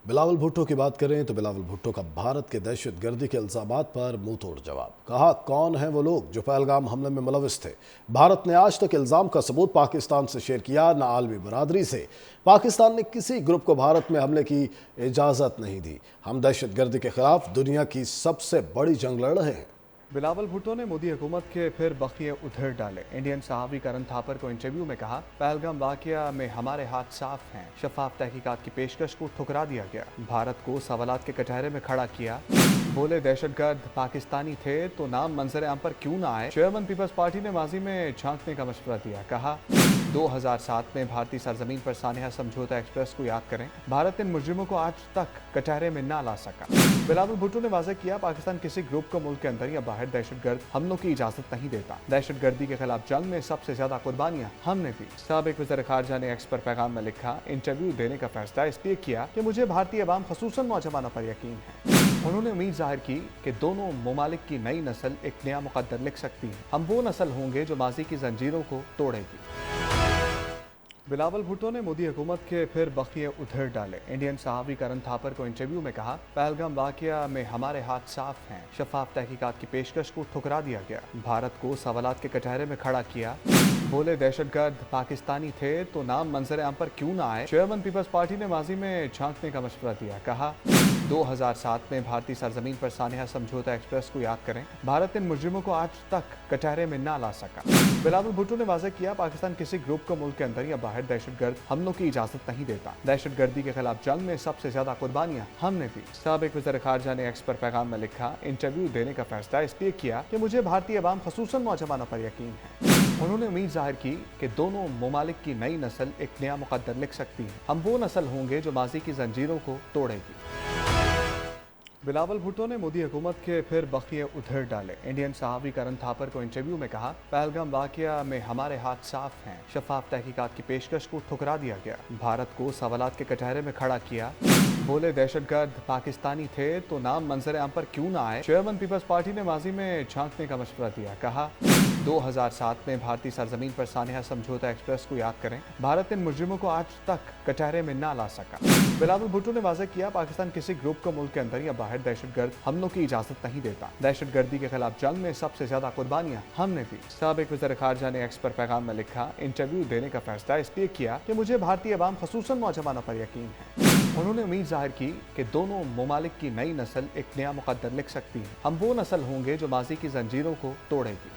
بلاول بھٹو کی بات کریں تو بلاول بھٹو کا بھارت کے دہشت گردی کے الزامات پر منہ توڑ جواب۔ کہا کون ہیں وہ لوگ جو پہلگام حملے میں ملوث تھے۔ بھارت نے آج تک الزام کا ثبوت پاکستان سے شیئر کیا نہ عالمی برادری سے۔ پاکستان نے کسی گروپ کو بھارت میں حملے کی اجازت نہیں دی۔ ہم دہشت گردی کے خلاف دنیا کی سب سے بڑی جنگ لڑ رہے ہیں۔ بلاول بھٹو نے مودی حکومت کے پھر بقیے ادھر ڈالے۔ انڈین صحافی کرن تھاپر کو انٹرویو میں کہا پہلگام واقعہ میں ہمارے ہاتھ صاف ہیں۔ شفاف تحقیقات کی پیشکش کو ٹھکرا دیا گیا۔ بھارت کو سوالات کے کٹہرے میں کھڑا کیا۔ بولے دہشت گرد پاکستانی تھے تو نام منظر عام پر کیوں نہ آئے۔ چیئرمین پیپلز پارٹی نے ماضی میں جھانکنے کا مشورہ دیا۔ کہا 2007 میں بھارتی سرزمین پر سانحہ سمجھوتا ایکسپریس کو یاد کریں۔ بھارت ان مجرموں کو آج تک کٹہرے میں نہ لا سکا۔ بلاول بھٹو نے واضح کیا پاکستان کسی گروپ کو ملک کے اندر یا باہر دہشت گرد حملوں کی اجازت نہیں دیتا۔ دہشت گردی کے خلاف جنگ میں سب سے زیادہ قربانیاں ہم نے دی۔ سابق وزیر خارجہ نے ایکس پر پیغام میں لکھا انٹرویو دینے کا فیصلہ اس لیے کیا کہ مجھے بھارتی عوام خصوصاً نوجوانوں پر یقین ہے۔ انہوں نے امید ظاہر کی کہ دونوں ممالک کی نئی نسل ایک نیا مقدر لکھ سکتی ہے۔ ہم وہ نسل ہوں گے جو ماضی کی زنجیروں کو توڑے گی۔ بلاول بھٹو نے مودی حکومت کے پھر بقیے ادھر ڈالے۔ انڈین صحافی کرن تھاپر کو انٹرویو میں کہا پہلگام واقعہ میں ہمارے ہاتھ صاف ہیں۔ شفاف تحقیقات کی پیشکش کو ٹھکرا دیا گیا۔ بھارت کو سوالات کے کٹہرے میں کھڑا کیا۔ بولے دہشت گرد پاکستانی تھے تو نام منظر عام پر کیوں نہ آئے۔ چیئرمین پیپلز پارٹی نے ماضی میں جھانکنے کا مشورہ دیا۔ کہا 2007 میں بھارتی سرزمین پر سانحہ سمجھوتا ایکسپریس کو یاد کریں۔ بھارت ان مجرموں کو آج تک کٹہرے میں نہ لا سکا۔ بلاول بھٹو نے واضح کیا پاکستان کسی گروپ کو ملک کے اندر یا باہر دہشت گرد حملوں کی اجازت نہیں دیتا۔ دہشت گردی کے خلاف جنگ میں سب سے زیادہ قربانیاں ہم نے دی۔ سابق وزیر خارجہ نے ایکس پر پیغام میں لکھا انٹرویو دینے کا فیصلہ اس لیے کیا کہ مجھے بھارتی عوام خصوصاً نوجوانوں پر یقین ہے۔ انہوں نے امید ظاہر کی کہ دونوں ممالک کی نئی نسل ایک نیا مقدر لکھ سکتی ہے۔ ہم وہ نسل ہوں گے جو ماضی کی زنجیروں کو توڑے گی۔ بلاول بھٹو نے مودی حکومت کے پھر بقیے ادھر ڈالے۔ انڈین صحافی کرن تھاپر کو انٹرویو میں کہا پہلگام واقعہ میں ہمارے ہاتھ صاف ہیں۔ شفاف تحقیقات کی پیشکش کو ٹھکرا دیا گیا۔ بھارت کو سوالات کے کٹہرے میں کھڑا کیا۔ بولے دہشت گرد پاکستانی تھے تو نام منظر عام پر کیوں نہ آئے۔ چیئرمین پیپلز پارٹی نے ماضی میں جھانکنے کا مشورہ دیا۔ کہا 2007 میں بھارتی سرزمین پر سانحہ سمجھوتا ایکسپریس کو یاد کریں۔ بھارت ان مجرموں کو آج تک کٹہرے میں نہ لا سکا۔ بلاول بھٹو نے واضح کیا پاکستان کسی گروپ کو ملک کے اندر یا باہر دہشت گرد حملوں کی اجازت نہیں دیتا۔ دہشت گردی کے خلاف جنگ میں سب سے زیادہ قربانیاں ہم نے دی۔ سابق وزیر خارجہ نے ایکس پر پیغام میں لکھا انٹرویو دینے کا فیصلہ اس لیے کیا کہ مجھے بھارتی عوام خصوصاً نوجوانوں پر یقین ہے۔ انہوں نے امید ظاہر کی کہ دونوں ممالک کی نئی نسل ایک نیا مقدر لکھ سکتی ہے۔ ہم وہ نسل ہوں گے جو ماضی کی زنجیروں کو توڑے گی۔